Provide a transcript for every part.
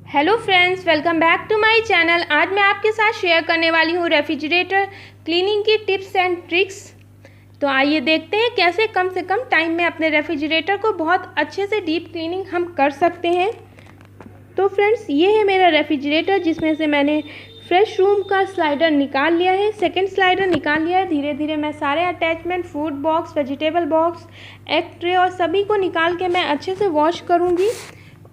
Hello friends, welcome back to my channel. आज मैं आपके साथ शेयर करने वाली हूँ रेफ्रिजरेटर क्लीनिंग की टिप्स एंड ट्रिक्स। तो आइए देखते हैं कैसे कम से कम टाइम में अपने रेफ्रिजरेटर को बहुत अच्छे से डीप क्लीनिंग हम कर सकते हैं। तो फ्रेंड्स, ये है मेरा रेफ्रिजरेटर जिसमें से मैंने फ्रेश रूम का स्लाइडर निकाल लिया है, सेकंड स्लाइडर निकाल लिया है। धीरे धीरे मैं सारे attachment, food box, vegetable box, egg tray और सभी को निकाल के मैं अच्छे से वॉश करूँगी।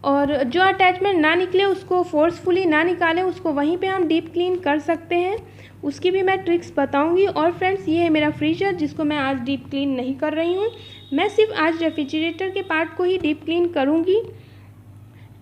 और जो अटैचमेंट ना निकले उसको फोर्सफुली ना निकालें, उसको वहीं पे हम डीप क्लीन कर सकते हैं। उसकी भी मैं ट्रिक्स बताऊंगी। और फ्रेंड्स, ये है मेरा फ्रीजर जिसको मैं आज डीप क्लीन नहीं कर रही हूँ। मैं सिर्फ आज रेफ्रिजरेटर के पार्ट को ही डीप क्लीन करूँगी।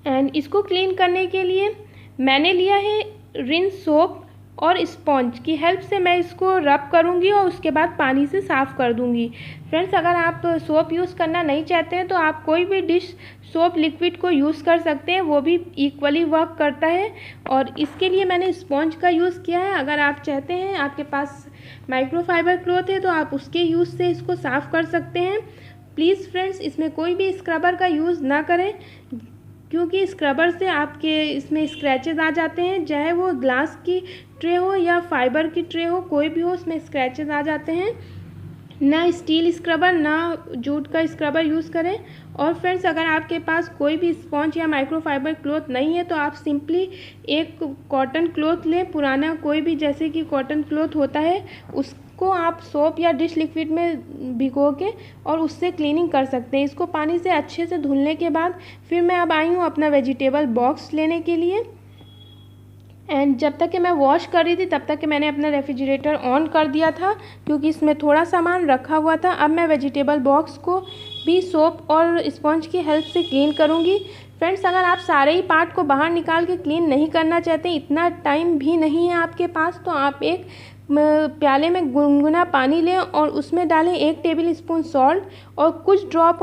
एंड इसको क्लीन करने के लिए मैंने लिया है रिंस सोप और स्पॉन्ज की हेल्प से मैं इसको रब करूँगी और उसके बाद पानी से साफ़ कर दूँगी। फ्रेंड्स, अगर आप सोप यूज़ करना नहीं चाहते हैं तो आप कोई भी डिश सोप लिक्विड को यूज़ कर सकते हैं, वो भी इक्वली वर्क करता है। और इसके लिए मैंने स्पॉन्ज का यूज़ किया है। अगर आप चाहते हैं, आपके पास माइक्रोफाइबर क्लॉथ है तो आप उसके यूज़ से इसको साफ़ कर सकते हैं। प्लीज़ फ्रेंड्स, इसमें कोई भी स्क्रबर का यूज़ ना करें, क्योंकि स्क्रबर से आपके इसमें स्क्रैचेस आ जाते हैं। चाहे वो ग्लास की ट्रे हो या फाइबर की ट्रे हो, कोई भी हो, उसमें स्क्रैचेस आ जाते हैं। ना स्टील स्क्रबर ना जूट का स्क्रबर यूज़ करें। और फ्रेंड्स, अगर आपके पास कोई भी स्पॉन्ज या माइक्रोफाइबर क्लॉथ नहीं है तो आप सिंपली एक कॉटन क्लॉथ लें, पुराना कोई भी, जैसे कि कॉटन क्लॉथ होता है, उसको आप सोप या डिश लिक्विड में भिगो के और उससे क्लीनिंग कर सकते हैं। इसको पानी से अच्छे से धुलने के बाद फिर मैं अब आई हूँ अपना वेजिटेबल बॉक्स लेने के लिए। एंड जब तक कि मैं वॉश कर रही थी तब तक कि मैंने अपना रेफ्रिजरेटर ऑन कर दिया था, क्योंकि इसमें थोड़ा सामान रखा हुआ था। अब मैं वेजिटेबल बॉक्स को भी सोप और स्पॉन्ज की हेल्प से क्लीन करूँगी। फ्रेंड्स, अगर आप सारे ही पार्ट को बाहर निकाल के क्लीन नहीं करना चाहते, इतना टाइम भी नहीं है आपके पास, तो आप एक प्याले में गुनगुना पानी लें और उसमें डालें 1 टेबल स्पून सॉल्ट और कुछ ड्रॉप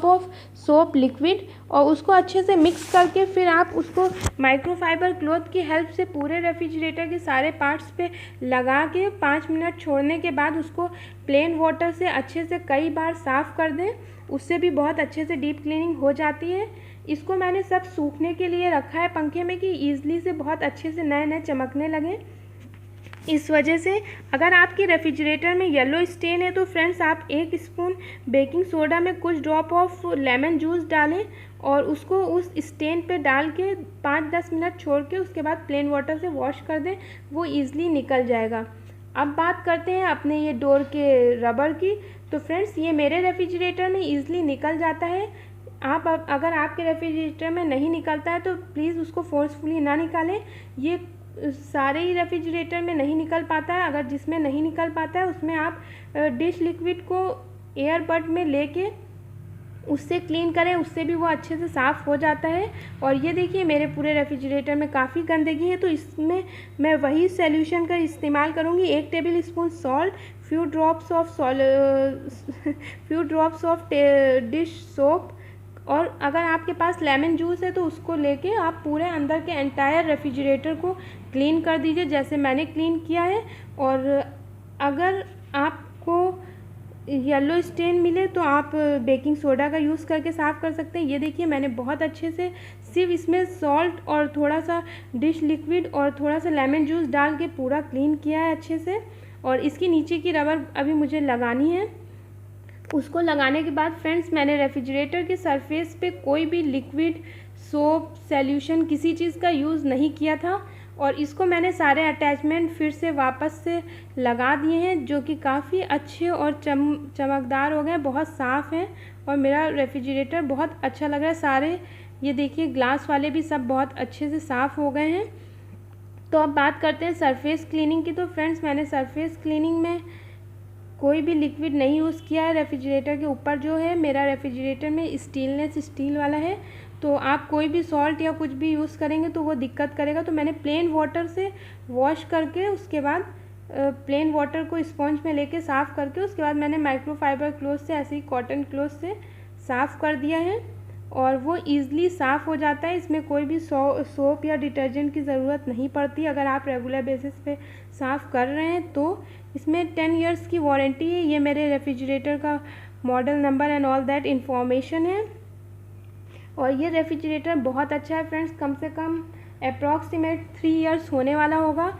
ऑफ सोप लिक्विड, और उसको अच्छे से मिक्स करके फिर आप उसको माइक्रोफाइबर क्लॉथ की हेल्प से पूरे रेफ्रिजरेटर के सारे पार्ट्स पे लगा के 5 मिनट छोड़ने के बाद उसको प्लेन वाटर से अच्छे से कई बार साफ़ कर दें। उससे भी बहुत अच्छे से डीप क्लीनिंग हो जाती है। इसको मैंने सब सूखने के लिए रखा है पंखे में कि ईज़िली से बहुत अच्छे से नए नए चमकने लगे। इस वजह से अगर आपकी रेफ्रिजरेटर में येलो स्टेन है तो फ्रेंड्स, आप 1 स्पून बेकिंग सोडा में कुछ ड्रॉप ऑफ लेमन जूस डालें और उसको उस स्टेन पे डाल के 5-10 मिनट छोड़ के उसके बाद प्लेन वाटर से वॉश कर दें, वो ईज़िली निकल जाएगा। अब बात करते हैं अपने ये डोर के रबर की। तो फ्रेंड्स, ये मेरे रेफ्रिजरेटर में ईज़िली निकल जाता है। आप अगर आपके रेफ्रिजरेटर में नहीं निकलता है तो प्लीज़ उसको फोर्सफुली ना निकालें। ये सारे ही रेफ्रिजरेटर में नहीं निकल पाता है। अगर जिसमें नहीं निकल पाता है उसमें आप डिश लिक्विड को एयरबड में लेके उससे क्लीन करें, उससे भी वो अच्छे से साफ़ हो जाता है। और ये देखिए, मेरे पूरे रेफ्रिजरेटर में काफ़ी गंदगी है, तो इसमें मैं वही सॉल्यूशन का इस्तेमाल करूँगी। 1 table spoon salt, few drops of dish soap, और अगर आपके पास लेमन जूस है तो उसको लेके आप पूरे अंदर के एंटायर रेफ्रिजरेटर को क्लीन कर दीजिए, जैसे मैंने क्लीन किया है। और अगर आपको येलो स्टेन मिले तो आप बेकिंग सोडा का यूज़ करके साफ़ कर सकते हैं। ये देखिए, मैंने बहुत अच्छे से सिर्फ इसमें सॉल्ट और थोड़ा सा डिश लिक्विड और थोड़ा सा लेमन जूस डाल के पूरा क्लीन किया है अच्छे से। और इसकी नीचे की रबर अभी मुझे लगानी है। उसको लगाने के बाद फ्रेंड्स, मैंने रेफ्रिजरेटर के सरफेस पे कोई भी लिक्विड, सोप, सॉल्यूशन, किसी चीज़ का यूज़ नहीं किया था। और इसको मैंने सारे अटैचमेंट फिर से वापस से लगा दिए हैं, जो कि काफ़ी अच्छे और चमकदार हो गए, बहुत साफ़ हैं और मेरा रेफ्रिजरेटर बहुत अच्छा लग रहा है। सारे ये देखिए, ग्लास वाले भी सब बहुत अच्छे से साफ़ हो गए हैं। तो अब बात करते हैं सरफेस क्लीनिंग की। तो फ्रेंड्स, मैंने सरफेस क्लीनिंग में कोई भी लिक्विड नहीं यूज़ किया है। रेफ्रिजरेटर के ऊपर जो है, मेरा रेफ्रिजरेटर में स्टील वाला है, तो आप कोई भी सॉल्ट या कुछ भी यूज़ करेंगे तो वो दिक्कत करेगा। तो मैंने प्लेन वाटर से वॉश करके उसके बाद प्लेन वाटर को स्पॉन्ज में लेके साफ़ करके उसके बाद मैंने माइक्रोफाइबर क्लॉथ से, ऐसे ही कॉटन क्लॉथ से साफ़ कर दिया है और वो ईज़िली साफ़ हो जाता है। इसमें कोई भी सोप या डिटर्जेंट की ज़रूरत नहीं पड़ती अगर आप रेगुलर बेसिस पे साफ़ कर रहे हैं तो। इसमें 10 इयर्स की वारंटी है। ये मेरे रेफ्रिजरेटर का model number and all that information है। और ये रेफ्रिजरेटर बहुत अच्छा है फ्रेंड्स, कम से कम अप्रॉक्सीमेट 3 इयर्स होने वाला होगा।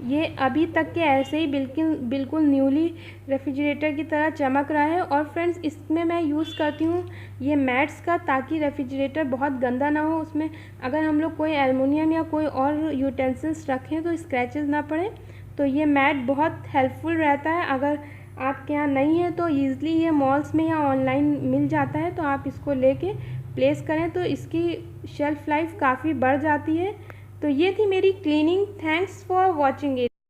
ये अभी तक के ऐसे ही बिल्कुल न्यूली रेफ्रिजरेटर की तरह चमक रहा है। और फ्रेंड्स इसमें मैं यूज़ करती हूँ ये मैट्स का, ताकि रेफ्रिजरेटर बहुत गंदा ना हो। उसमें अगर हम लोग कोई एल्युमिनियम या कोई और यूटेंसिल्स रखें तो स्क्रैचेस ना पड़े, तो ये मैट बहुत हेल्पफुल रहता है। अगर आपके यहाँ नहीं है तो ईज़िली ये मॉल्स में या ऑनलाइन मिल जाता है, तो आप इसको लेके प्लेस करें तो इसकी शेल्फ़ लाइफ काफ़ी बढ़ जाती है। तो ये थी मेरी cleaning. Thanks for watching it.